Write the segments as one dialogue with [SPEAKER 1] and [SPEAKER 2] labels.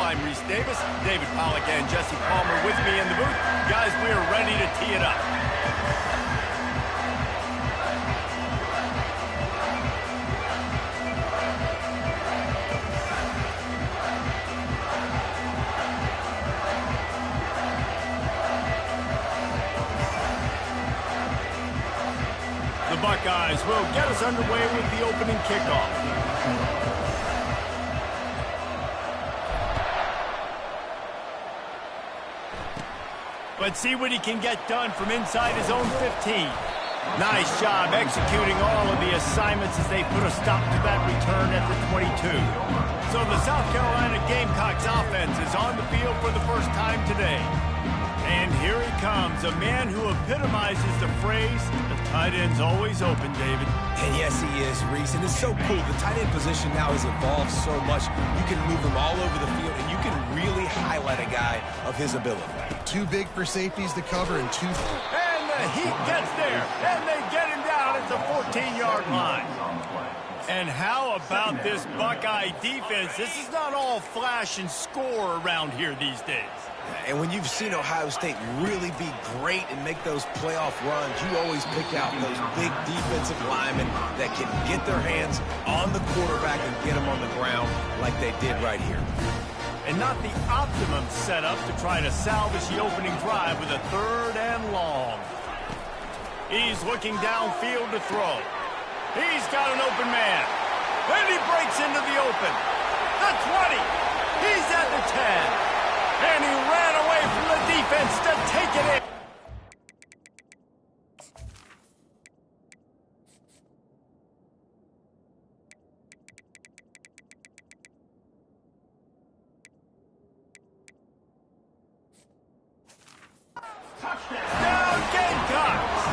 [SPEAKER 1] I'm Reese Davis, David Pollack, and Jesse Palmer with me in the booth. Guys, we are ready to tee it up. The Buckeyes will get us underway with the opening kickoff. Let's see what he can get done from inside his own 15. Nice job executing all of the assignments as they put a stop to that return at the 22. So the South Carolina Gamecocks offense is on the field for the first time today. And here he comes, a man who epitomizes the phrase, the tight end's always open, David.
[SPEAKER 2] And yes, he is, Reese. And it's so cool. The tight end position now has evolved so much. You can move him all over the field, and you can really highlight a guy of his ability.
[SPEAKER 3] Too big for safeties to cover and too...
[SPEAKER 1] And the heat gets there, and they get him down at the 14-yard line. And how about this Buckeye defense? This is not all flash and score around here these days.
[SPEAKER 2] And when you've seen Ohio State really be great and make those playoff runs, you always pick out those big defensive linemen that can get their hands on the quarterback and get him on the ground like they did right here.
[SPEAKER 1] And not the optimum setup to try to salvage the opening drive with a 3rd and long. He's looking downfield to throw. He's got an open man. And he breaks into the open. The 20. He's at the 10. And he ran away from the defense to take it in. Touchdown, Gamecocks!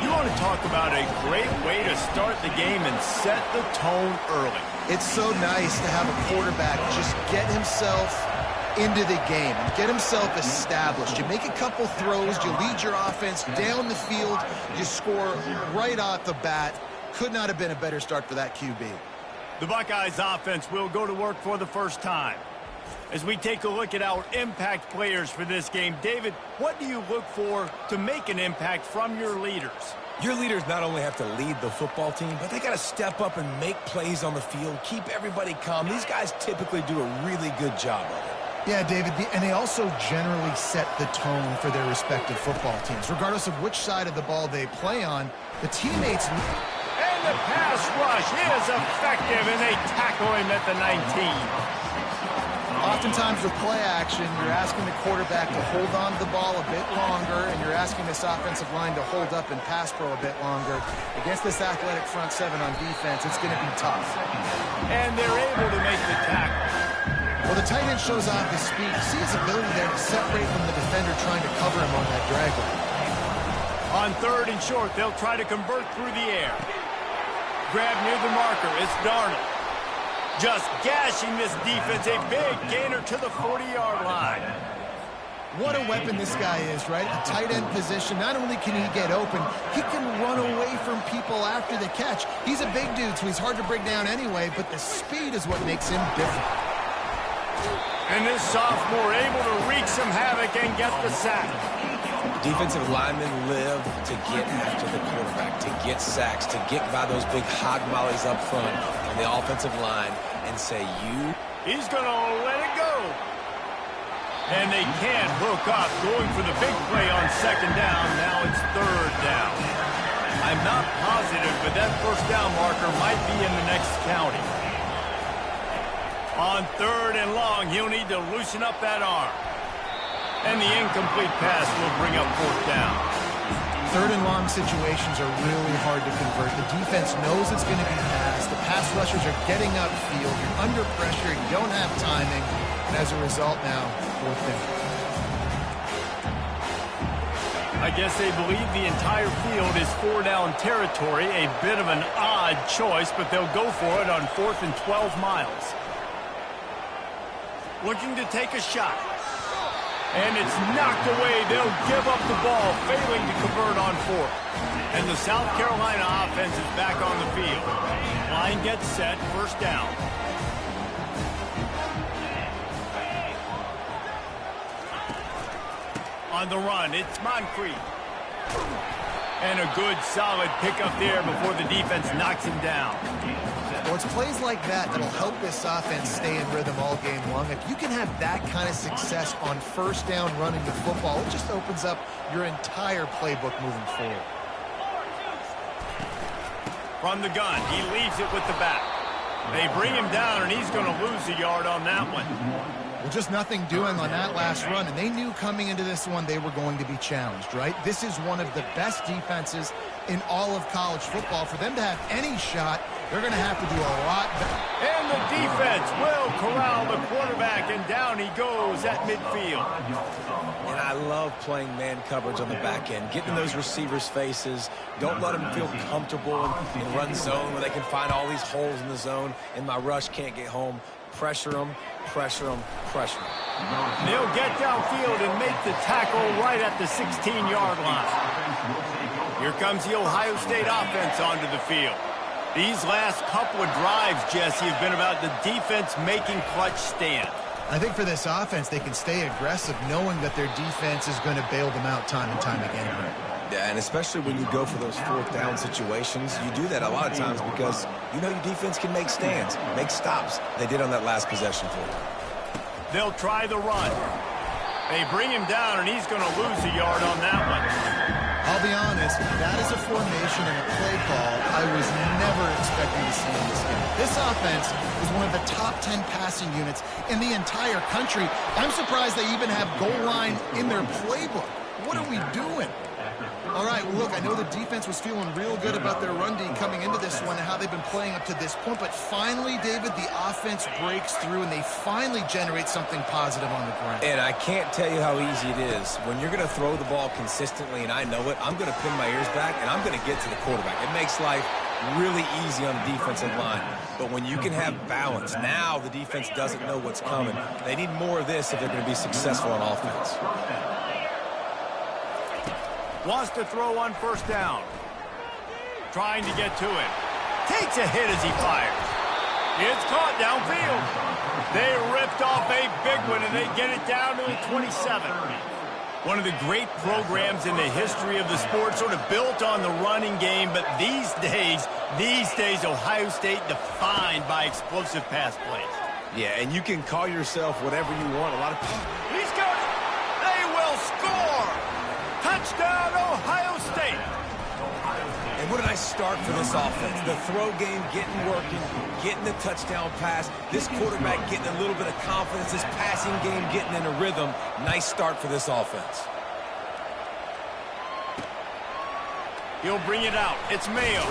[SPEAKER 1] You want to talk about a great way to start the game and set the tone early.
[SPEAKER 3] It's so nice to have a quarterback just get himself into the game and get himself established. You make a couple throws, you lead your offense down the field, you score right off the bat. Could not have been a better start for that QB.
[SPEAKER 1] The Buckeyes offense will go to work for the first time. As we take a look at our impact players for this game, David, what do you look for to make an impact from your leaders?
[SPEAKER 2] Your leaders not only have to lead the football team, but they got to step up and make plays on the field, keep everybody calm. These guys typically do a really good job of it.
[SPEAKER 3] Yeah, David, and they also generally set the tone for their respective football teams. Regardless of which side of the ball they play on, the teammates...
[SPEAKER 1] And the pass rush is effective, and they tackle him at the 19.
[SPEAKER 3] Oftentimes with play action, you're asking the quarterback to hold on to the ball a bit longer, and you're asking this offensive line to hold up and pass pro a bit longer. Against this athletic front seven on defense, it's going to be tough.
[SPEAKER 1] And they're able to make the tackle.
[SPEAKER 3] Well, the tight end shows off his speed. You see his ability there to separate from the defender trying to cover him on that drag route.
[SPEAKER 1] On 3rd and short, they'll try to convert through the air. Grab near the marker. It's Darnold. Just gashing this defense. A big gainer to the 40-yard line.
[SPEAKER 3] What a weapon this guy is, right? A tight end position. Not only can he get open, he can run away from people after the catch. He's a big dude, so he's hard to bring down anyway, but the speed is what makes him different.
[SPEAKER 1] And this sophomore able to wreak some havoc and get the sack.
[SPEAKER 2] Defensive linemen live to get after the quarterback, to get sacks, to get by those big hog mollies up front on the offensive line and say, you...
[SPEAKER 1] He's going to let it go. And they can't hook up, going for the big play on 2nd down. Now it's 3rd down. I'm not positive, but that 1st down marker might be in the next county. On 3rd and long, he'll need to loosen up that arm. And the incomplete pass will bring up 4th down.
[SPEAKER 3] 3rd and long situations are really hard to convert. The defense knows it's going to be passed. The pass rushers are getting upfield. You're under pressure. You don't have timing. And as a result now, 4th down.
[SPEAKER 1] I guess they believe the entire field is 4-down territory. A bit of an odd choice, but they'll go for it on 4th and 12 miles. Looking to take a shot. And it's knocked away. They'll give up the ball, failing to convert on 4th. And the South Carolina offense is back on the field. Line gets set, 1st down. On the run, it's Moncrief. And a good, solid pickup there before the defense knocks him down.
[SPEAKER 3] Well, it's plays like that that'll help this offense stay in rhythm all game long. If you can have that kind of success on first down running the football, it just opens up your entire playbook moving forward.
[SPEAKER 1] From the gun, he leaves it with the back. They bring him down, and he's going to lose a yard on that one.
[SPEAKER 3] Well, just nothing doing on that last run, and they knew coming into this one they were going to be challenged, right? This is one of the best defenses in all of college football. For them to have any shot, they're going to have to do a lot better.
[SPEAKER 1] And the defense will corral the quarterback, and down he goes at midfield.
[SPEAKER 2] And I love playing man coverage on the back end, getting in those receivers' faces. Don't let them feel comfortable in run zone where they can find all these holes in the zone, and my rush can't get home. Pressure them, pressure them, pressure them.
[SPEAKER 1] They'll get downfield and make the tackle right at the 16-yard line. Here comes the Ohio State offense onto the field. These last couple of drives, Jesse, have been about the defense making clutch stand.
[SPEAKER 3] I think for this offense, they can stay aggressive knowing that their defense is going to bail them out time and time again.
[SPEAKER 2] Yeah, and especially when you go for those fourth down situations, you do that a lot of times because you know your defense can make stands, make stops. They did on that last possession for you.
[SPEAKER 1] They'll try the run. They bring him down, and he's going to lose a yard on that one.
[SPEAKER 3] I'll be honest, that is a formation and a play call I was never expecting to see in this game. This offense is one of the top 10 passing units in the entire country. I'm surprised they even have goal line in their playbook. What are we doing? All right, well, look, I know the defense was feeling real good about their run D coming into this one and how they've been playing up to this point, but finally, David, the offense breaks through and they finally generate something positive on the ground.
[SPEAKER 2] And I can't tell you how easy it is. When you're going to throw the ball consistently, and I know it, I'm going to pin my ears back, and I'm going to get to the quarterback. It makes life really easy on the defensive line. But when you can have balance, now the defense doesn't know what's coming. They need more of this if they're going to be successful on offense.
[SPEAKER 1] Wants to throw on first down. Trying to get to it. Takes a hit as he fires. It's caught downfield. They ripped off a big one, and they get it down to the 27. One of the great programs in the history of the sport, sort of built on the running game, but these days, Ohio State defined by explosive pass plays.
[SPEAKER 2] Yeah, and you can call yourself whatever you want. A lot of people.
[SPEAKER 1] He's got it. They will score. Touchdown, Ohio State.
[SPEAKER 2] And what a nice start for this offense. The throw game getting working, getting the touchdown pass. This quarterback getting a little bit of confidence. This passing game getting in a rhythm. Nice start for this offense.
[SPEAKER 1] He'll bring it out. It's Mayo.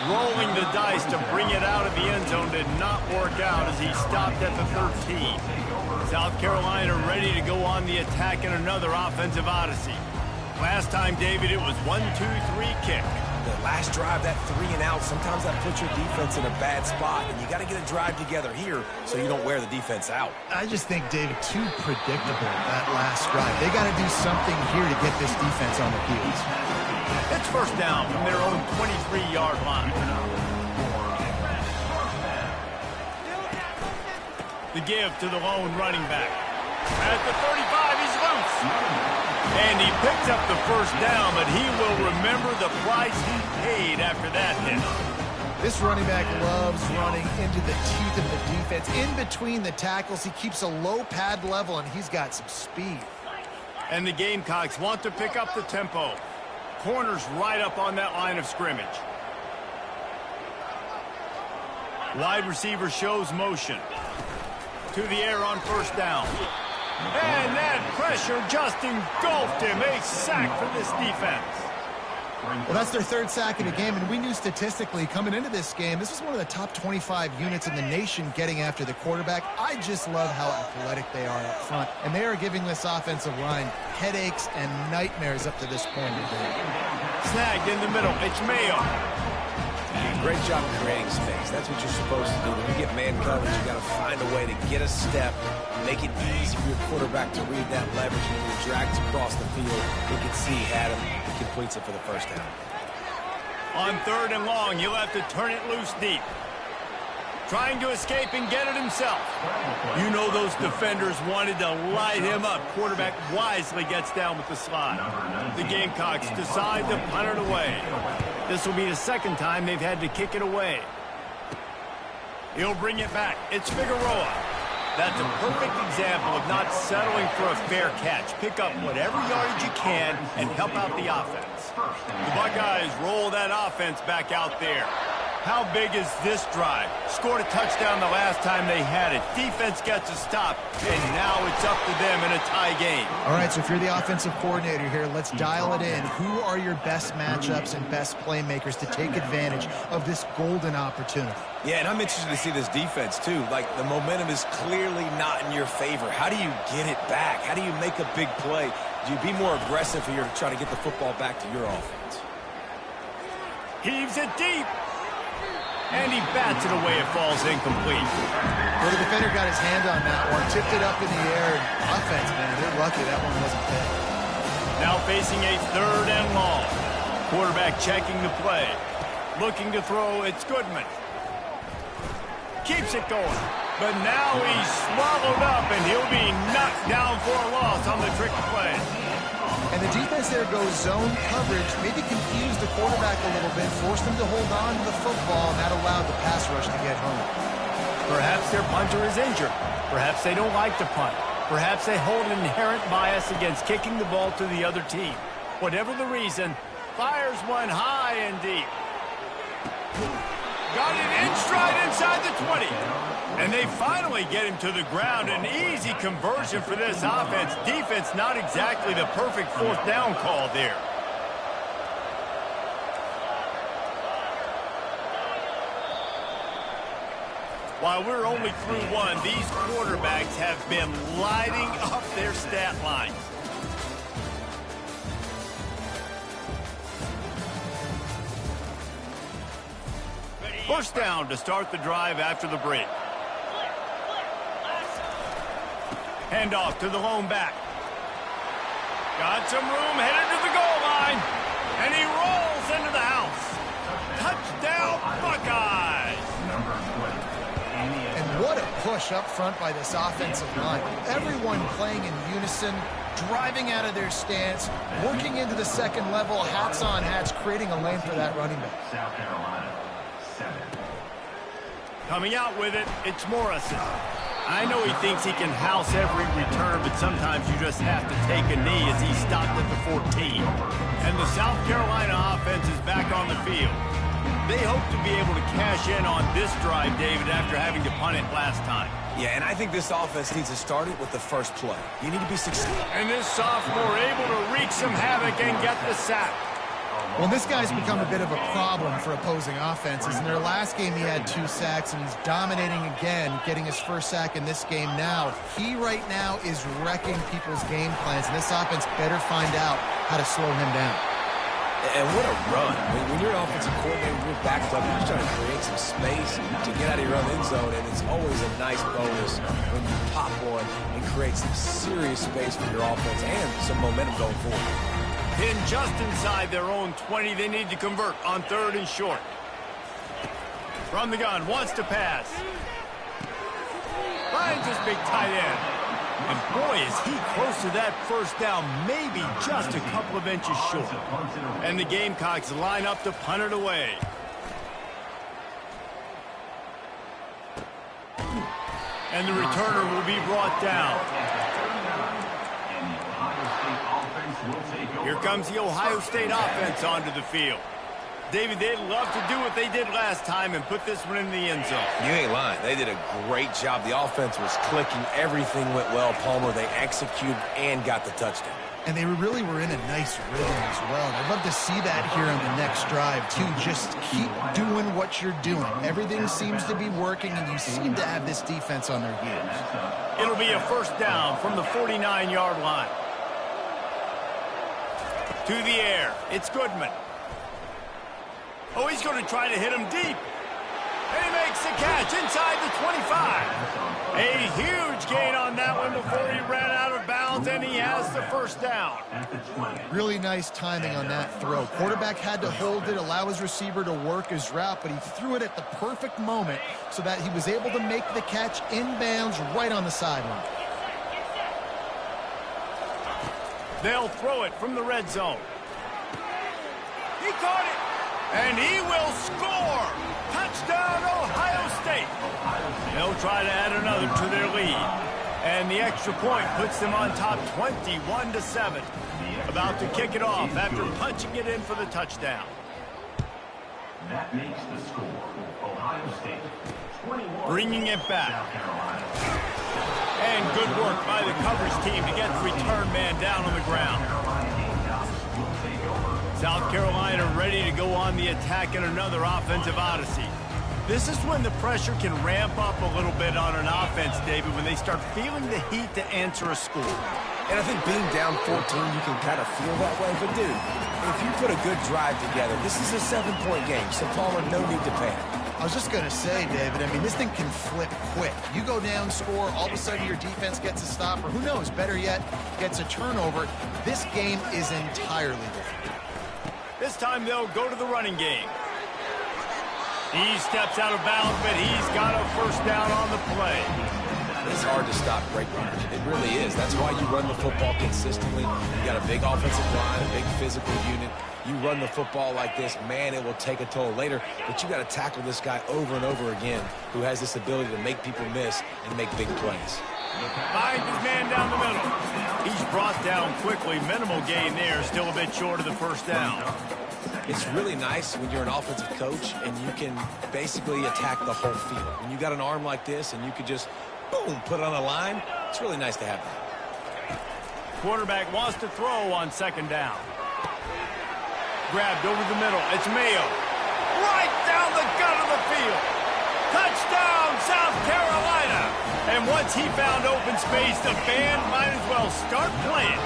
[SPEAKER 1] Rolling the dice to bring it out of the end zone did not work out as he stopped at the 13. South Carolina ready to go on the attack in another offensive odyssey. Last time, David, it was 1-2-3 kick.
[SPEAKER 2] The last drive, that 3 and out, sometimes that puts your defense in a bad spot, and you got to get a drive together here so you don't wear the defense out.
[SPEAKER 3] I just think, David, too predictable that last drive. They got to do something here to get this defense on the heels.
[SPEAKER 1] It's first down from their own 23-yard line. The give to the lone running back. At the 35, he's loose. And he picks up the first down, but he will remember the price he paid after that hit.
[SPEAKER 3] This running back loves running into the teeth of the defense. In between the tackles, he keeps a low pad level, and he's got some speed.
[SPEAKER 1] And the Gamecocks want to pick up the tempo. Corners right up on that line of scrimmage. Wide receiver shows motion. To the air on first down. And that pressure just engulfed him. A sack for this defense.
[SPEAKER 3] Well, that's their third sack of the game, and we knew statistically coming into this game, this was one of the top 25 units in the nation getting after the quarterback. I just love how athletic they are up front, and they are giving this offensive line headaches and nightmares up to this point of the game.
[SPEAKER 1] Snagged in the middle. It's Mayo.
[SPEAKER 2] Great job creating space. That's what you're supposed to do. When you get man coverage, you got to find a way to get a step, make it easy for your quarterback to read that leverage, and when he drags across the field, you can see he had him. He completes it for the first down.
[SPEAKER 1] On third and long, you'll have to turn it loose deep. trying to escape and get it himself. You know those defenders wanted to light him up. Quarterback wisely gets down with the slide. The Gamecocks decide to punt it away. This will be the second time they've had to kick it away. He'll bring it back. It's Figueroa. That's a perfect example of not settling for a fair catch. Pick up whatever yardage you can and help out the offense. The Buckeyes roll that offense back out there. How big is this drive? Scored a touchdown the last time they had it. Defense gets a stop, and now it's up to them in a tie game.
[SPEAKER 3] All right, so if you're the offensive coordinator here, let's dial it in. Who are your best matchups and best playmakers to take advantage of this golden opportunity?
[SPEAKER 2] Yeah, and I'm interested to see this defense, too. Like, the momentum is clearly not in your favor. How do you get it back? How do you make a big play? Do you be more aggressive here to try to get the football back to your offense?
[SPEAKER 1] Heaves it deep. And he bats it away. It falls incomplete.
[SPEAKER 3] Well, the defender got his hand on that one, tipped it up in the air. Offense, man, they're lucky that one wasn't hit.
[SPEAKER 1] Now facing a 3rd and long. Quarterback checking the play. Looking to throw. It's Goodman. Keeps it going. But now he's swallowed up, and he'll be knocked down for a loss on the trick play.
[SPEAKER 3] And the defense there goes zone coverage, maybe confused the quarterback a little bit, forced him to hold on to the football, and that allowed the pass rush to get home.
[SPEAKER 1] Perhaps their punter is injured. Perhaps they don't like to punt. Perhaps they hold an inherent bias against kicking the ball to the other team. Whatever the reason, fires one high and deep. Got it in stride inside the 20. And they finally get him to the ground. An easy conversion for this offense. Defense not exactly the perfect 4th down call there. While we're only through one, these quarterbacks have been lighting up their stat lines. First down to start the drive after the break. Handoff to the lone back. Got some room, headed to the goal line. And he rolls into the house. Touchdown, Buckeyes!
[SPEAKER 3] And what a push up front by this offensive line. Everyone playing in unison, driving out of their stance, working into the second level, hats on hats, creating a lane for that running back.
[SPEAKER 4] South Carolina, 7.
[SPEAKER 1] Coming out with it, it's Morrison. I know he thinks he can house every return, but sometimes you just have to take a knee as he stopped at the 14. And the South Carolina offense is back on the field. They hope to be able to cash in on this drive, David, after having to punt it last time.
[SPEAKER 2] Yeah, and I think this offense needs to start it with the first play. You need to be successful.
[SPEAKER 1] And this sophomore able to wreak some havoc and get the sack.
[SPEAKER 3] Well, this guy's become a bit of a problem for opposing offenses. In their last game, he had 2 sacks, and he's dominating again, getting his first sack in this game now. He right now is wrecking people's game plans, and this offense better find out how to slow him down.
[SPEAKER 2] And what a run. I mean, when you're an offensive coordinator, you're backed up, you're just trying to create some space to get out of your own end zone, and it's always a nice bonus when you pop one and create some serious space for your offense and some momentum going forward.
[SPEAKER 1] Pinned just inside their own 20. They need to convert on 3rd and short. From the gun, wants to pass. Finds his big tight end. And boy, is he close to that first down, maybe just a couple of inches short. And the Gamecocks line up to punt it away. And the returner will be brought down. Here comes the Ohio State offense onto the field. David, they'd love to do what they did last time and put this one in the end zone.
[SPEAKER 2] You ain't lying. They did a great job. The offense was clicking. Everything went well, Palmer. They executed and got the touchdown.
[SPEAKER 3] And they really were in a nice rhythm as well. And I'd love to see that here on the next drive, too. Just keep doing what you're doing. Everything seems to be working, and you seem to have this defense on their heels.
[SPEAKER 1] It'll be a first down from the 49-yard line. To the air. It's Goodman. Oh, he's going to try to hit him deep. And he makes the catch inside the 25. A huge gain on that one before he ran out of bounds. downs, and he has the first down.
[SPEAKER 3] Really nice timing on that throw. Quarterback had to hold it, allow his receiver to work his route, but he threw it at the perfect moment so that he was able to make the catch inbounds right on the sideline.
[SPEAKER 1] They'll throw it from the red zone. He caught it, and he will score. Touchdown, Ohio State. They'll try to add another to their lead. And the extra point puts them on top 21-7. About to kick it off after punching it in for the touchdown.
[SPEAKER 4] That makes the score Ohio State 21.
[SPEAKER 1] Bringing it back. And good work by the coverage team to get the return man down on the ground. South Carolina ready to go on the attack in another offensive odyssey. This is when the pressure can ramp up a little bit on an offense, David, when they start feeling the heat to answer a score.
[SPEAKER 2] And I think being down 14, you can kind of feel that way. But, dude, if you put a good drive together, this is a 7-point game, so Palmer, no need to panic.
[SPEAKER 3] I was just going to say, David, I mean, this thing can flip quick. You go down, score, all of a sudden your defense gets a stop, or who knows, better yet, gets a turnover. This game is entirely different.
[SPEAKER 1] This time they'll go to the running game. He steps out of bounds, but he's got a first down on the play.
[SPEAKER 2] It's hard to stop great runners. It really is. That's why you run the football consistently. You got a big offensive line, a big physical unit. You run the football like this, man, it will take a toll later. But you got to tackle this guy over and over again who has this ability to make people miss and make big plays.
[SPEAKER 1] Finds his man down the middle. He's brought down quickly. Minimal gain there. Still a bit short of the first down.
[SPEAKER 2] It's really nice when you're an offensive coach and you can basically attack the whole field. When you got an arm like this and you could just, boom, put it on a line, it's really nice to have that.
[SPEAKER 1] Quarterback wants to throw on second down. Grabbed over the middle. It's Mayo. Right down the gut of the field. Touchdown, South Carolina. And once he found open space, the band might as well start playing.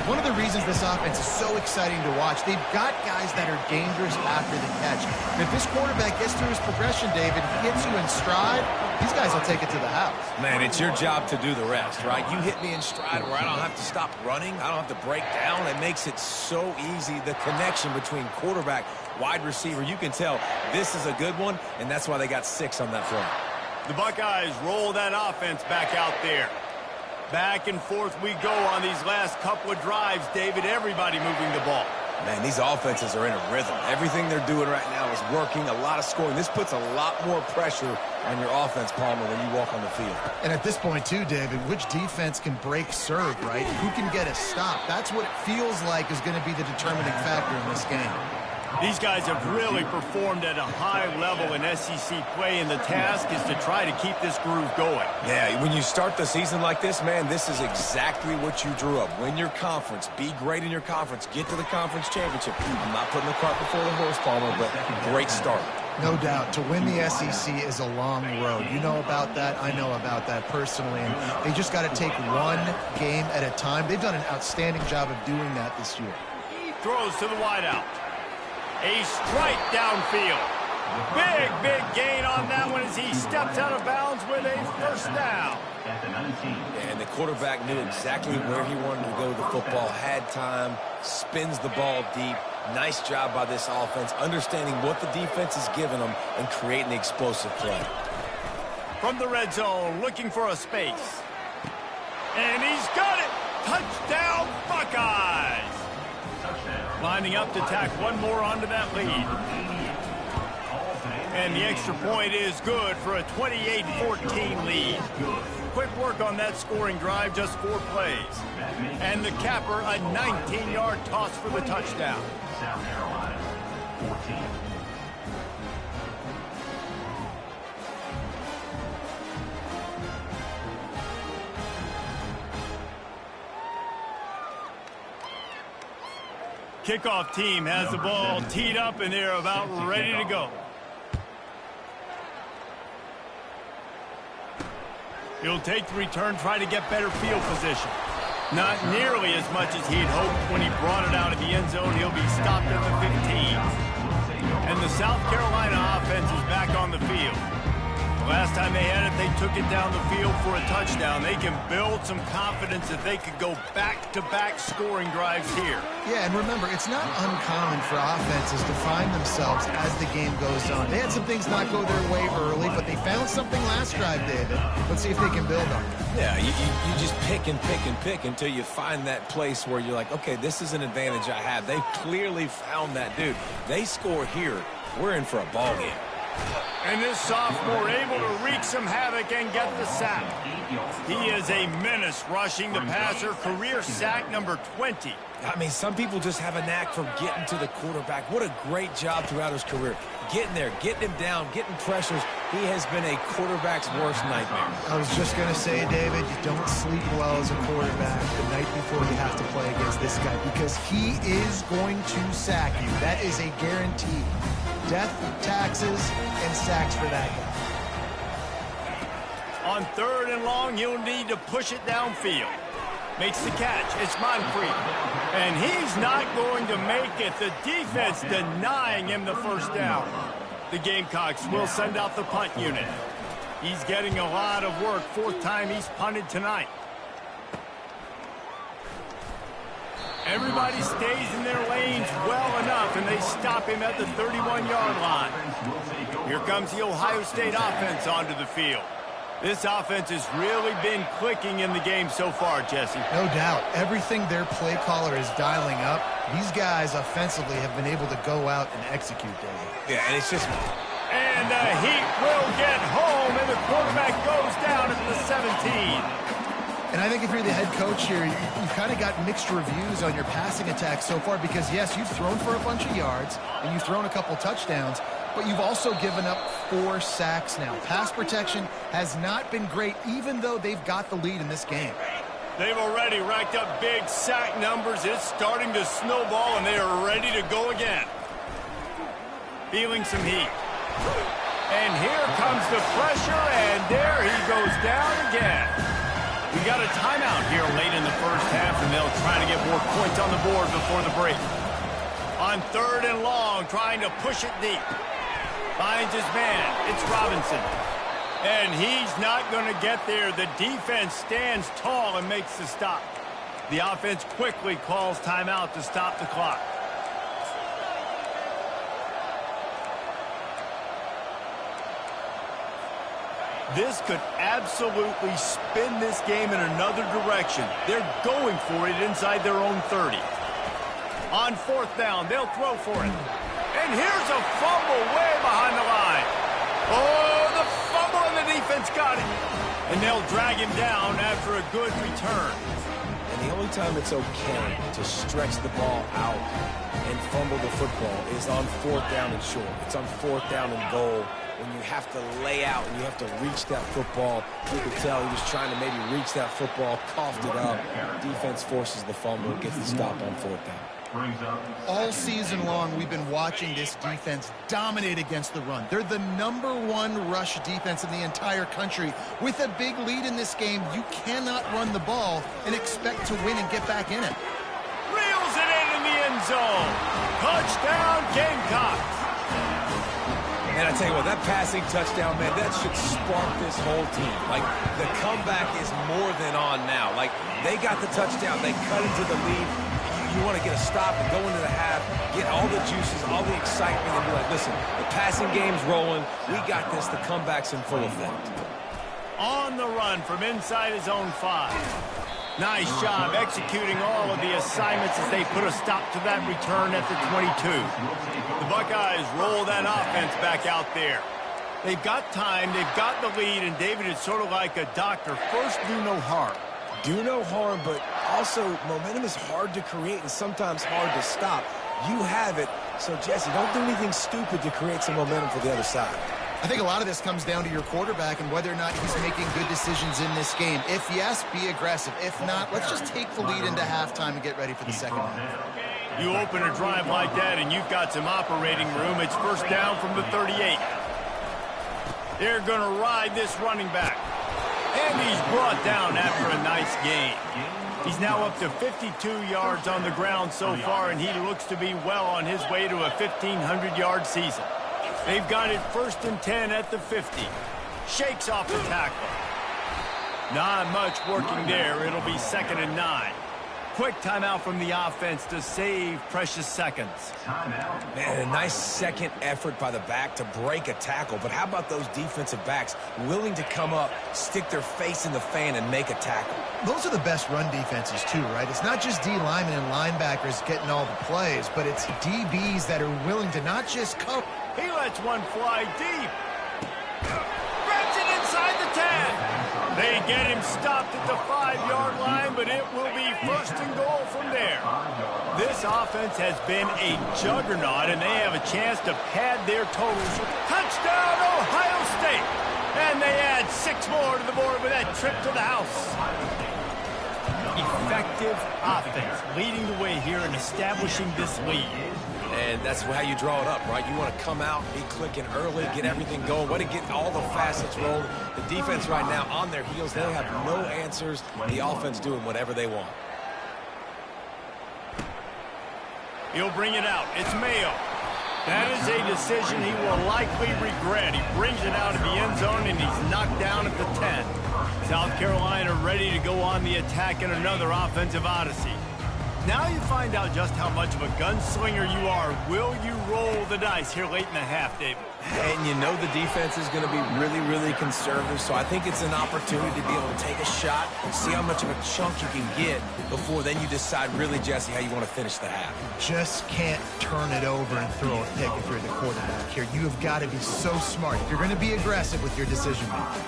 [SPEAKER 3] One of the reasons this offense is so exciting to watch, they've got guys that are dangerous after the catch. And if this quarterback gets through his progression, David, hits you in stride, these guys will take it to the house.
[SPEAKER 2] Man, it's your job to do the rest, right? You hit me in stride where I don't have to stop running. I don't have to break down. It makes it so easy. The connection between quarterback, wide receiver, you can tell this is a good one, and that's why they got 6 on that throw.
[SPEAKER 1] The Buckeyes roll that offense back out there. Back and forth we go on these last couple of drives, David. Everybody moving the ball.
[SPEAKER 2] Man, these offenses are in a rhythm. Everything they're doing right now is working, a lot of scoring. This puts a lot more pressure on your offense, Palmer, when you walk on the field.
[SPEAKER 3] And at this point, too, David, which defense can break serve, right? Who can get a stop? That's what it feels like is going to be the determining factor in this game.
[SPEAKER 1] These guys have really performed at a high level in SEC play, and the task is to try to keep this groove going.
[SPEAKER 2] Yeah, when you start the season like this, man, this is exactly what you drew up. Win your conference. Be great in your conference. Get to the conference championship. I'm not putting the cart before the horse, Palmer, but great start.
[SPEAKER 3] No doubt. To win the SEC is a long road. You know about that. I know about that personally. And they just got to take one game at a time. They've done an outstanding job of doing that this year.
[SPEAKER 1] Throws to the wideout. A strike downfield. Big gain on that one as he steps out of bounds with a first down.
[SPEAKER 2] And the quarterback knew exactly where he wanted to go with the football, had time, spins the ball deep. Nice job by this offense, understanding what the defense is giving them and creating the explosive play.
[SPEAKER 1] From the red zone, looking for a space. And he's got it. Touchdown, Buckeyes. Lining up to tack one more onto that lead. And the extra point is good for a 28-14 lead. Quick work on that scoring drive, just 4 plays. And the capper, a 19-yard toss for the touchdown.
[SPEAKER 4] South Carolina, 14.
[SPEAKER 1] Kickoff team has the ball teed up, and they're about ready to go. He'll take the return, try to get better field position. Not nearly as much as he'd hoped when he brought it out of the end zone. He'll be stopped at the 15. And the South Carolina offense is back on the field. Last time they had it, they took it down the field for a touchdown. They can build some confidence that they could go back-to-back scoring drives here.
[SPEAKER 3] Yeah, and remember, it's not uncommon for offenses to find themselves as the game goes on. They had some things not go their way early, but they found something last drive, David. Let's see if they can build on it.
[SPEAKER 2] Yeah, you just pick and pick and pick until you find that place where you're like, okay, this is an advantage I have. They clearly found that, dude. They score here, we're in for a ball game.
[SPEAKER 1] And this sophomore able to wreak some havoc and get the sack. He is a menace rushing the passer, career sack number 20.
[SPEAKER 2] I mean, some people just have a knack for getting to the quarterback. What a great job throughout his career. Getting there, getting him down, getting pressures. He has been a quarterback's worst nightmare.
[SPEAKER 3] I was just going to say, David, you don't sleep well as a quarterback the night before you have to play against this guy because he is going to sack you. That is a guarantee. Death, taxes, and sacks for that guy.
[SPEAKER 1] On 3rd and long, he'll need to push it downfield. Makes the catch. It's Moncrief. And he's not going to make it. The defense denying him the first down. The Gamecocks will send out the punt unit. He's getting a lot of work. 4th time he's punted tonight. Everybody stays in their lanes well enough, and they stop him at the 31-yard line. Here comes the Ohio State offense onto the field. This offense has really been clicking in the game so far, Jesse.
[SPEAKER 3] No doubt. Everything their play caller is dialing up, these guys offensively have been able to go out and execute, David.
[SPEAKER 2] Yeah, and it's just...
[SPEAKER 1] And the Heat will get home, and the quarterback goes down at the 17.
[SPEAKER 3] And I think if you're the head coach here, you've kind of got mixed reviews on your passing attack so far because, yes, you've thrown for a bunch of yards and you've thrown a couple touchdowns, but you've also given up 4 sacks now. Pass protection has not been great, even though they've got the lead in this game.
[SPEAKER 1] They've already racked up big sack numbers. It's starting to snowball, and they are ready to go again. Feeling some heat. And here comes the pressure, and there he goes down again. We got a timeout here late in the first half, and they'll try to get more points on the board before the break. On 3rd and long, trying to push it deep. Finds his man. It's Robinson. And he's not going to get there. The defense stands tall and makes the stop. The offense quickly calls timeout to stop the clock. This could absolutely spin this game in another direction. They're going for it inside their own 30. On 4th down, they'll throw for it. And here's a fumble way behind the line. Oh, the fumble, and the defense got it. And they'll drag him down after a good return.
[SPEAKER 2] And the only time it's okay to stretch the ball out and fumble the football is on 4th down and short. It's on 4th down and goal. When you have to lay out and you have to reach that football, you can tell he was trying to maybe reach that football, coughed it up. Defense forces the fumble, gets the stop on 4th down.
[SPEAKER 3] All season long, we've been watching this defense dominate against the run. They're the #1 rush defense in the entire country. With a big lead in this game, you cannot run the ball and expect to win and get back in it.
[SPEAKER 1] Reels it in the end zone. Touchdown, Gamecocks.
[SPEAKER 2] And I tell you what, that passing touchdown, man, that should spark this whole team. Like, the comeback is more than on now. Like, they got the touchdown. They cut into the lead. You want to get a stop and go into the half, get all the juices, all the excitement, and be like, listen, the passing game's rolling. We got this. The comeback's in full effect.
[SPEAKER 1] On the run from inside his own 5. Nice job executing all of the assignments as they put a stop to that return at the 22. The Buckeyes roll that offense back out there. They've got time, they've got the lead, and David, is sort of like a doctor. First, do no harm.
[SPEAKER 2] Do no harm, but also momentum is hard to create and sometimes hard to stop. You have it, so Jesse, don't do anything stupid to create some momentum for the other side.
[SPEAKER 3] I think a lot of this comes down to your quarterback and whether or not he's making good decisions in this game. If yes, be aggressive. If not, let's just take the lead into halftime and get ready for the second half.
[SPEAKER 1] You open a drive like that and you've got some operating room. It's first down from the 38. They're going to ride this running back. And he's brought down after a nice gain. He's now up to 52 yards on the ground so far, and he looks to be well on his way to a 1,500-yard season. They've got it 1st and 10 at the 50. Shakes off the tackle. Not much working there. It'll be 2nd and 9. Quick timeout from the offense to save precious seconds.
[SPEAKER 2] Man, a nice second effort by the back to break a tackle. But how about those defensive backs willing to come up, stick their face in the fan, and make a tackle?
[SPEAKER 3] Those are the best run defenses, too, right? It's not just D linemen and linebackers getting all the plays, but it's DBs that are willing to not just cover.
[SPEAKER 1] He lets one fly deep. Grabs it inside the 10. They get him stopped at the 5-yard line, but it will be 1st and goal from there. This offense has been a juggernaut, and they have a chance to pad their totals. Touchdown, Ohio State! And they add 6 more to the board with that trip to the house. Effective offense leading the way here and establishing this lead.
[SPEAKER 2] And that's how you draw it up, right? You want to come out, be clicking early, get everything going, want to get all the facets rolling. The defense right now on their heels, they have no answers. The offense doing whatever they want.
[SPEAKER 1] He'll bring it out. It's Mayo. That is a decision he will likely regret. He brings it out of the end zone, and he's knocked down at the 10. South Carolina ready to go on the attack in another offensive odyssey. Now you find out just how much of a gunslinger you are. Will you roll the dice here late in the half, David?
[SPEAKER 2] And you know the defense is going to be really, really conservative, so I think it's an opportunity to be able to take a shot, see how much of a chunk you can get before then you decide really, Jesse, how you want to finish the half.
[SPEAKER 3] Just can't turn it over and throw a pick if you're the quarterback here. You have got to be so smart if you're going to be aggressive with your decision-making.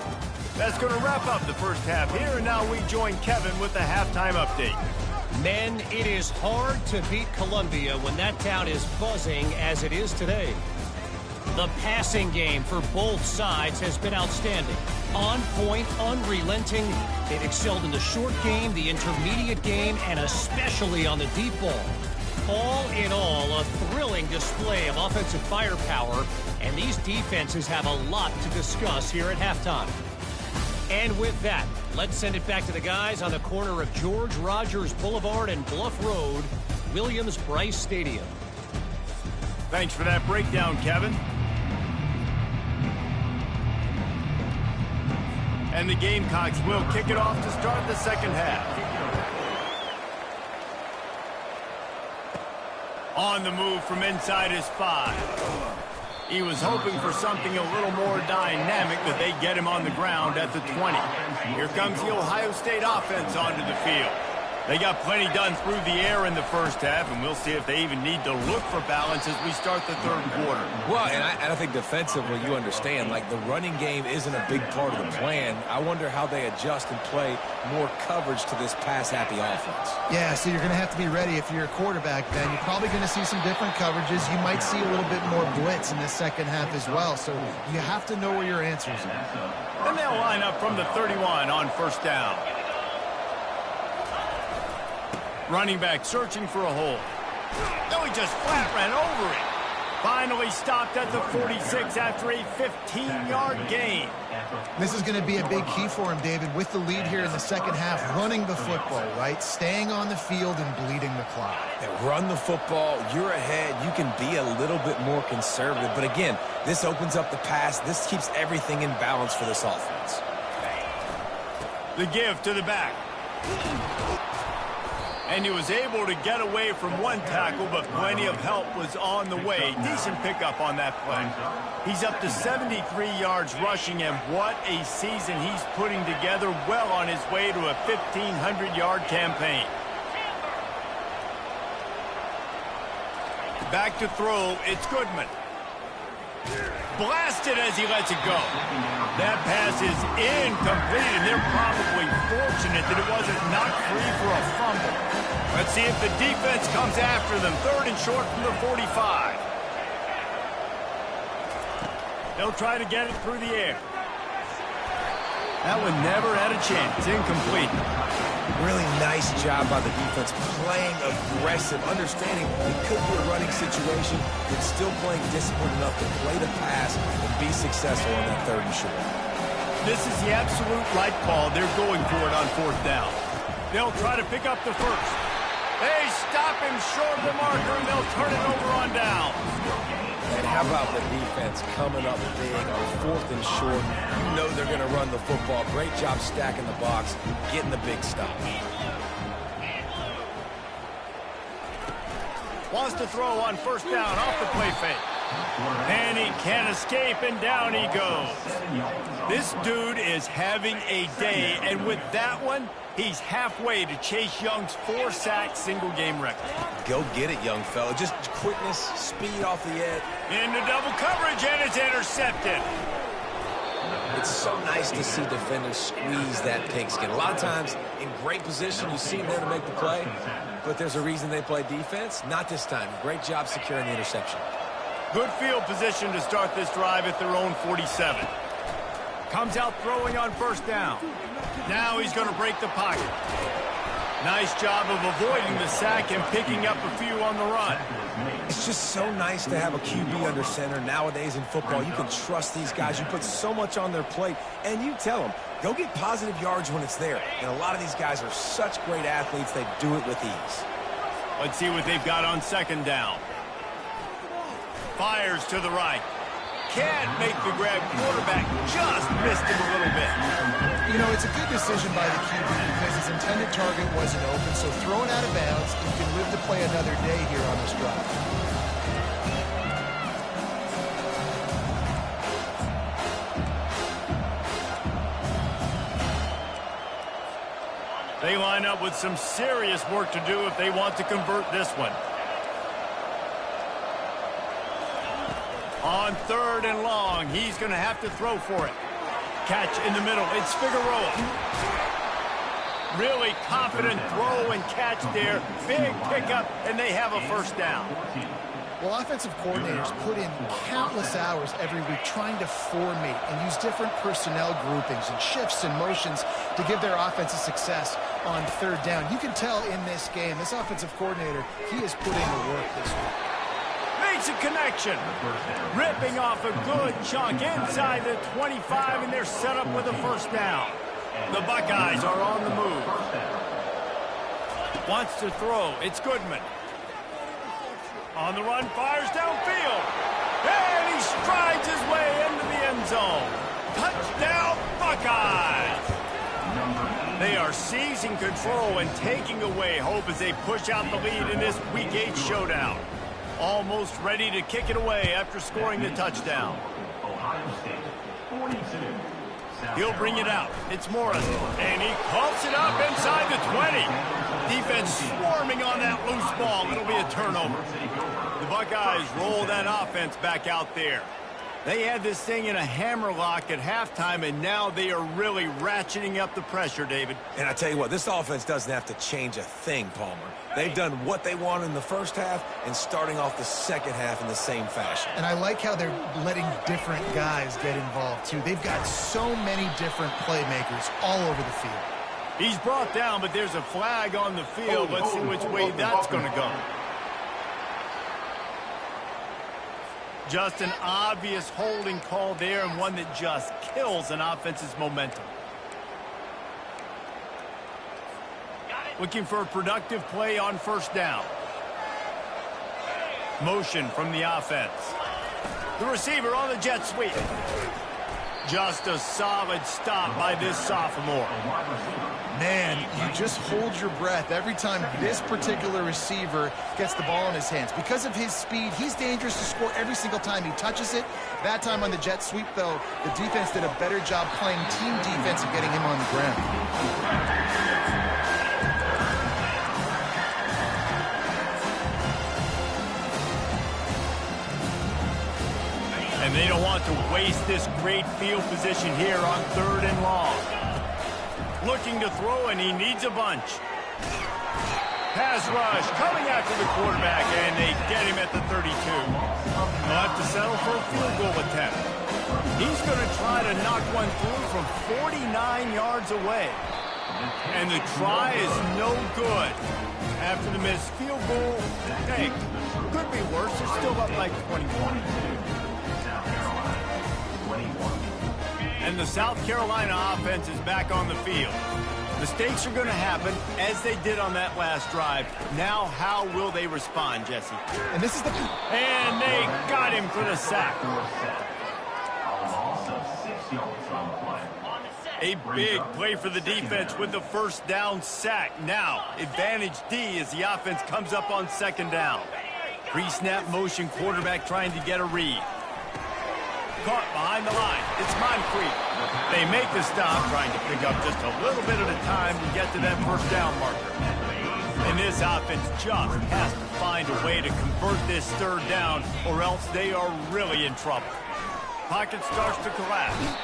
[SPEAKER 1] That's going to wrap up the first half here, and now we join Kevin with the halftime update.
[SPEAKER 5] Men, it is hard to beat Columbia when that town is buzzing as it is today. The passing game for both sides has been outstanding. On point, unrelenting. They've excelled in the short game, the intermediate game, and especially on the deep ball. All in all, a thrilling display of offensive firepower, and these defenses have a lot to discuss here at halftime. And with that, let's send it back to the guys on the corner of George Rogers Boulevard and Bluff Road, Williams-Brice Stadium.
[SPEAKER 1] Thanks for that breakdown, Kevin. And the Gamecocks will kick it off to start the second half. On the move from inside his 5. He was hoping for something a little more dynamic, but they get him on the ground at the 20. Here comes the Ohio State offense onto the field. They got plenty done through the air in the first half, and we'll see if they even need to look for balance as we start the third quarter.
[SPEAKER 2] Well, and I think defensively, you understand, like the running game isn't a big part of the plan. I wonder how they adjust and play more coverage to this pass-happy offense.
[SPEAKER 3] Yeah, so you're going to have to be ready if you're a quarterback, Ben. You're probably going to see some different coverages. You might see a little bit more blitz in the second half as well, so you have to know where your answers are.
[SPEAKER 1] And they'll line up from the 31 on first down. Running back searching for a hole. No, he just flat ran over it. Finally stopped at the 46 after a 15-yard gain.
[SPEAKER 3] This is going to be a big key for him, David, with the lead here in the second half, running the football, right? Staying on the field and bleeding the clock.
[SPEAKER 2] And run the football, you're ahead, you can be a little bit more conservative. But again, this opens up the pass. This keeps everything in balance for this offense.
[SPEAKER 1] The give to the back. And he was able to get away from one tackle, but plenty of help was on the way. Decent pickup on that play. He's up to 73 yards rushing, and what a season he's putting together, well on his way to a 1,500-yard campaign. Back to throw, it's Goodman. Blasted as he lets it go. That pass is incomplete, and they're probably fortunate that it wasn't knocked free for a fumble. Let's see if the defense comes after them. Third and short from the 45. They'll try to get it through the air. That one never had a chance. Incomplete.
[SPEAKER 2] Really nice job by the defense, playing aggressive, understanding it could be a running situation, but still playing disciplined enough to play the pass and be successful on that third and short.
[SPEAKER 1] This is the absolute right call. They're going for it on fourth down. They'll try to pick up the first. They stop him short of the marker, and they'll turn it over on down.
[SPEAKER 2] And how about the defense coming up big on 4th and short? You know they're going to run the football. Great job stacking the box, getting the big stop.
[SPEAKER 1] Wants to throw on first down off the play fake. And he can't escape, and down he goes. This dude is having a day, and with that one, he's halfway to Chase Young's 4-sack single-game record.
[SPEAKER 2] Go get it, young fella. Just quickness, speed off the edge.
[SPEAKER 1] Into double coverage, and it's intercepted.
[SPEAKER 2] It's so nice to see defenders squeeze that pigskin. A lot of times, in great position, you see them there to make the play, but there's a reason they play defense. Not this time. Great job securing the interception.
[SPEAKER 1] Good field position to start this drive at their own 47. Comes out throwing on first down. Now he's going to break the pocket. Nice job of avoiding the sack and picking up a few on the run.
[SPEAKER 2] It's just so nice to have a QB under center. Nowadays in football, you can trust these guys. You put so much on their plate, and you tell them, go get positive yards when it's there. And a lot of these guys are such great athletes, they do it with ease.
[SPEAKER 1] Let's see what they've got on second down. Fires to the right. Can't make the grab. Quarterback just missed him a little bit.
[SPEAKER 3] You know, it's a good decision by the QB because his intended target wasn't open, so throw it out of bounds. You can live to play another day here on this drive.
[SPEAKER 1] They line up with some serious work to do if they want to convert this one. On 3rd and long, he's going to have to throw for it. Catch in the middle. It's Figueroa. Really confident throw and catch there. Big pickup, and they have a first down.
[SPEAKER 3] Well, offensive coordinators put in countless hours every week trying to formate and use different personnel groupings and shifts and motions to give their offensive success on 3rd down. You can tell in this game, this offensive coordinator, he is putting the work this week.
[SPEAKER 1] Makes a connection. Ripping off a good chunk inside the 25, and they're set up with a first down. The Buckeyes are on the move. Wants to throw. It's Goodman. On the run, fires downfield. And he strides his way into the end zone. Touchdown, Buckeyes! They are seizing control and taking away hope as they push out the lead in this Week 8 showdown. Almost ready to kick it away after scoring the touchdown.
[SPEAKER 4] Ohio State, 42.
[SPEAKER 1] He'll bring it out. It's Morris. And he coughs it up inside the 20. Defense swarming on that loose ball. It'll be a turnover. The Buckeyes roll that offense back out there. They had this thing in a hammerlock at halftime, and now they are really ratcheting up the pressure, David.
[SPEAKER 2] And I tell you what, this offense doesn't have to change a thing, Palmer. They've done what they wanted in the first half and starting off the second half in the same fashion.
[SPEAKER 3] And I like how they're letting different guys get involved, too. They've got so many different playmakers all over the field.
[SPEAKER 1] He's brought down, but there's a flag on the field. Let's see which way that's going to go. Just an obvious holding call there, and one that just kills an offense's momentum. Looking for a productive play on first down. Motion from the offense. The receiver on the jet sweep. Just a solid stop by this sophomore.
[SPEAKER 3] Man, you just hold your breath every time this particular receiver gets the ball in his hands. Because of his speed, he's dangerous to score every single time he touches it. That time on the jet sweep, though, the defense did a better job playing team defense and getting him on the ground.
[SPEAKER 1] And they don't want to waste this great field position here on 3rd and long. Looking to throw, and he needs a bunch. Pass rush coming after the quarterback, and they get him at the 32. They'll have to settle for a field goal attempt. He's going to try to knock one through from 49 yards away. And the try is no good. After the missed field goal, hey, could be worse. They're still up like 21. And the South Carolina offense is back on the field. Mistakes are going to happen, as they did on that last drive. Now, how will they respond, Jesse?
[SPEAKER 3] And this is the...
[SPEAKER 1] And they got him for the sack. A big play for the defense with the first down sack. Now, advantage D as the offense comes up on second down. Pre-snap motion, quarterback trying to get a read. Caught behind the line. It's Moncrief. They make the stop, trying to pick up just a little bit at a time to get to that first down marker. And this offense just has to find a way to convert this third down, or else they are really in trouble. Pocket starts to collapse.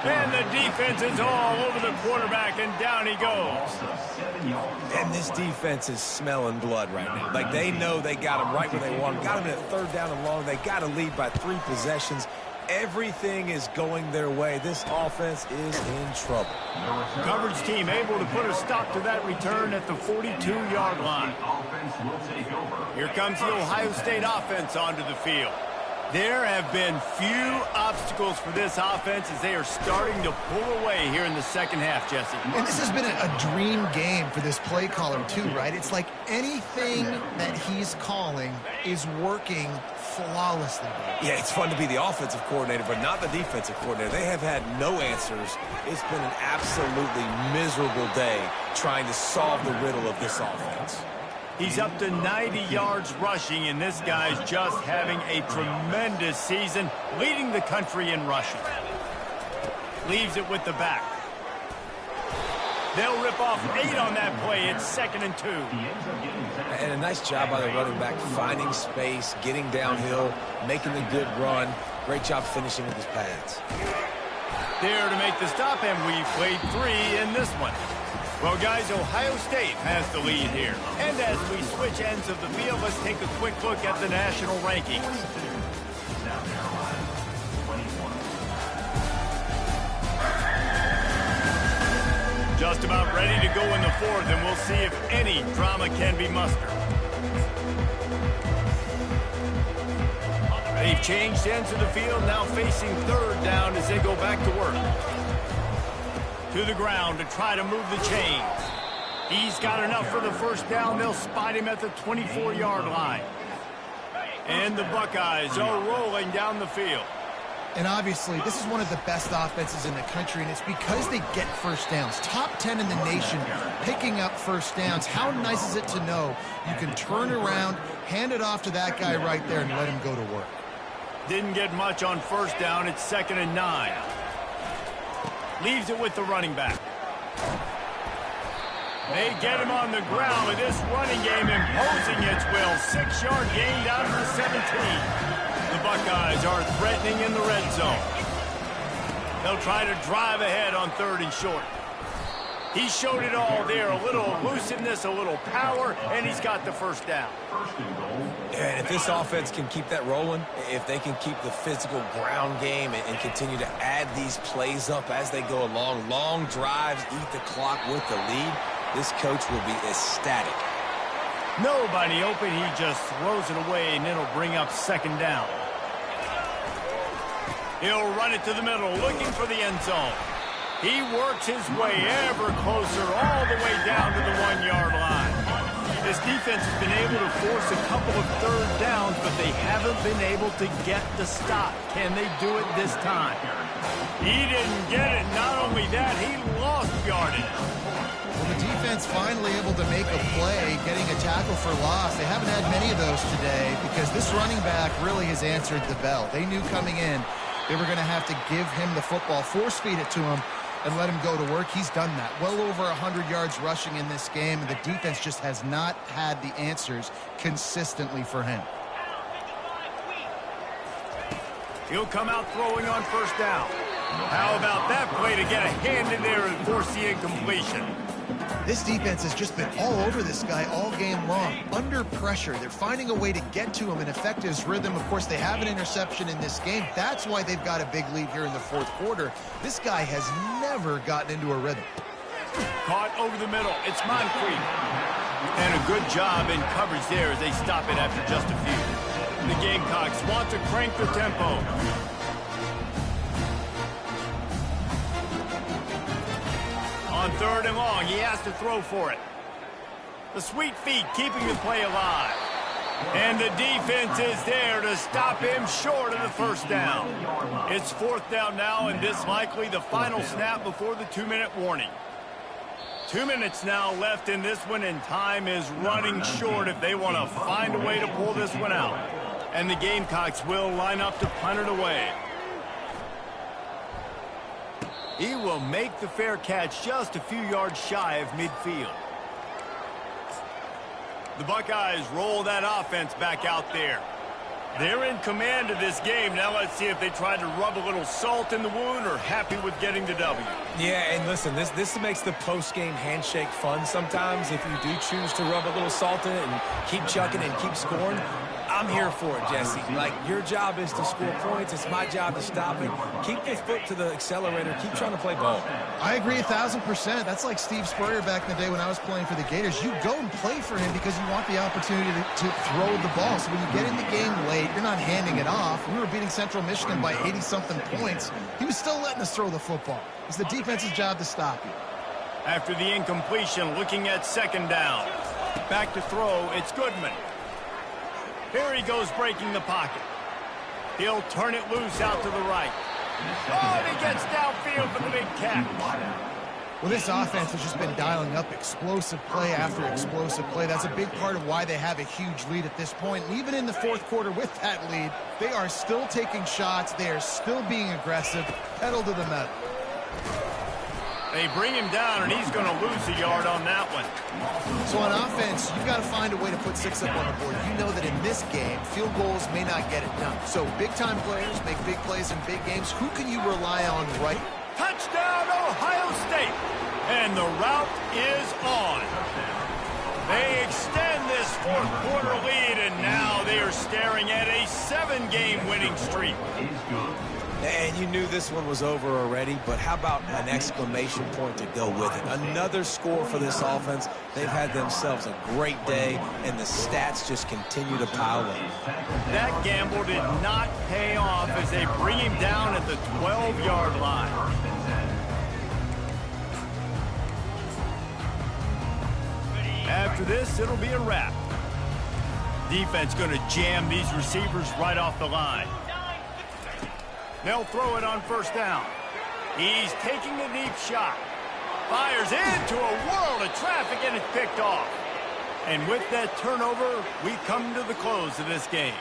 [SPEAKER 1] And the defense is all over the quarterback, and down he goes.
[SPEAKER 2] And this defense is smelling blood right now. Like, they know they got him right where they want him. Got him at third down and long. They got to lead by 3 possessions. Everything is going their way. This offense is in trouble.
[SPEAKER 1] Coverage team able to put a stop to that return at the 42-yard line. Here comes the Ohio State offense onto the field. There have been few obstacles for this offense as they are starting to pull away here in the second half, Jesse.
[SPEAKER 3] And this has been a dream game for this play caller, too, right? It's like anything that he's calling is working flawlessly.
[SPEAKER 2] Yeah, it's fun to be the offensive coordinator, but not the defensive coordinator. They have had no answers. It's been an absolutely miserable day trying to solve the riddle of this offense.
[SPEAKER 1] He's up to 90 yards rushing, and this guy's just having a tremendous season, leading the country in rushing. Leaves it with the back. They'll rip off 8 on that play. It's 2nd and 2.
[SPEAKER 2] And a nice job by the running back, finding space, getting downhill, making the good run. Great job finishing with his pads.
[SPEAKER 1] There to make the stop, and we played 3 in this one. Well, guys, Ohio State has the lead here. And as we switch ends of the field, let's take a quick look at the national rankings. Just about ready to go in the 4th, and we'll see if any drama can be mustered. They've changed ends of the field, now facing 3rd down as they go back to work. To the ground to try to move the chains. He's got enough for the first down. They'll spot him at the 24-yard line. And the Buckeyes are rolling down the field.
[SPEAKER 3] And obviously, this is one of the best offenses in the country, and it's because they get first downs. Top 10 in the nation picking up first downs. How nice is it to know you can turn around, hand it off to that guy right there, and let him go to work.
[SPEAKER 1] Didn't get much on first down. It's 2nd and 9. Leaves it with the running back. They get him on the ground with this running game imposing its will. 6-yard gain down to the 17. The Buckeyes are threatening in the red zone. They'll try to drive ahead on 3rd and short. He showed it all there. A little elusiveness, a little power, and he's got the first down.
[SPEAKER 2] And if this offense can keep that rolling, if they can keep the physical ground game and continue to add these plays up as they go along, long drives, eat the clock with the lead, this coach will be ecstatic.
[SPEAKER 1] Nobody open. He just throws it away, and it'll bring up 2nd down. He'll run it to the middle, looking for the end zone. He works his way ever closer all the way down to the 1-yard line. This defense has been able to force a couple of 3rd downs, but they haven't been able to get the stop. Can they do it this time? He didn't get it. Not only that, he lost yardage.
[SPEAKER 3] Well, the defense finally able to make a play, getting a tackle for loss. They haven't had many of those today because this running back really has answered the bell. They knew coming in they were going to have to give him the football, force-feed it to him, and let him go to work. He's done that. Well over 100 yards rushing in this game, and the defense just has not had the answers consistently for him.
[SPEAKER 1] He'll come out throwing on first down. How about that play to get a hand in there and force the incompletion?
[SPEAKER 3] This defense has just been all over this guy all game long. Under pressure, they're finding a way to get to him and affect his rhythm. Of course, they have an interception in this game. That's why they've got a big lead here in the 4th quarter. This guy has never gotten into a rhythm.
[SPEAKER 1] Caught over the middle. It's Moncrief. And a good job in coverage there as they stop it after just a few. The Gamecocks want to crank the tempo. On 3rd and long, he has to throw for it. The sweet feet keeping the play alive. And the defense is there to stop him short of the first down. It's 4th down now, and this likely the final snap before the 2-minute warning. 2 minutes now left in this one, and time is running short if they want to find a way to pull this one out. And the Gamecocks will line up to punt it away. He will make the fair catch just a few yards shy of midfield. The Buckeyes roll that offense back out there. They're in command of this game. Now let's see if they try to rub a little salt in the wound or happy with getting the W.
[SPEAKER 2] Yeah, and listen, this makes the post-game handshake fun sometimes if you do choose to rub a little salt in it and keep chucking and keep scoring. I'm here for it, Jesse. Like, your job is to score points. It's my job to stop it. Keep your foot to the accelerator. Keep trying to play ball.
[SPEAKER 3] I agree 1,000%. That's like Steve Spurrier back in the day when I was playing for the Gators. You go and play for him because you want the opportunity to throw the ball. So when you get in the game late, you're not handing it off. We were beating Central Michigan by 80-something points. He was still letting us throw the football. It's the defense's job to stop you.
[SPEAKER 1] After the incompletion, looking at 2nd down. Back to throw, it's Goodman. Here he goes breaking the pocket. He'll turn it loose out to the right. Oh, and he gets downfield for the big catch.
[SPEAKER 3] Well, this offense has just been dialing up explosive play after explosive play. That's a big part of why they have a huge lead at this point. And even in the 4th quarter with that lead, they are still taking shots. They are still being aggressive. Pedal to the metal.
[SPEAKER 1] They bring him down, and he's going to lose a yard on that one.
[SPEAKER 3] So on offense, you've got to find a way to put 6 up on the board. You know that in this game, field goals may not get it done. So big-time players make big plays in big games. Who can you rely on right?
[SPEAKER 1] Touchdown, Ohio State! And the route is on. They extend this 4th quarter lead, and now they are staring at a 7-game winning streak.
[SPEAKER 2] And you knew this one was over already, but how about an exclamation point to go with it? Another score for this offense. They've had themselves a great day, and the stats just continue to pile up.
[SPEAKER 1] That gamble did not pay off as they bring him down at the 12-yard line. After this, it'll be a wrap. Defense going to jam these receivers right off the line. They'll throw it on 1st down. He's taking a deep shot. Fires into a world of traffic, and it's picked off. And with that turnover, we come to the close of this game.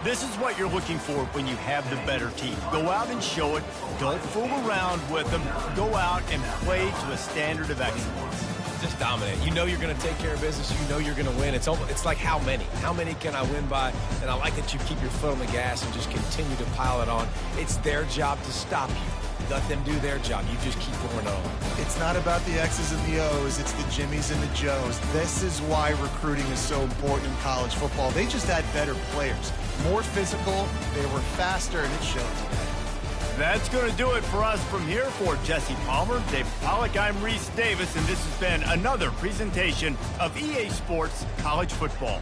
[SPEAKER 1] This is what you're looking for when you have the better team. Go out and show it. Don't fool around with them. Go out and play to a standard of excellence.
[SPEAKER 2] Just dominate. You know you're going to take care of business. You know you're going to win. It's like how many? How many can I win by? And I like that you keep your foot on the gas and just continue to pile it on. It's their job to stop you. Let them do their job. You just keep going on.
[SPEAKER 3] It's not about the X's and the O's. It's the Jimmies and the Joes. This is why recruiting is so important in college football. They just had better players. More physical. They were faster, and it showed today.
[SPEAKER 1] That's going to do it for us from here. For Jesse Palmer, Dave Pollack, I'm Reese Davis, and this has been another presentation of EA Sports College Football.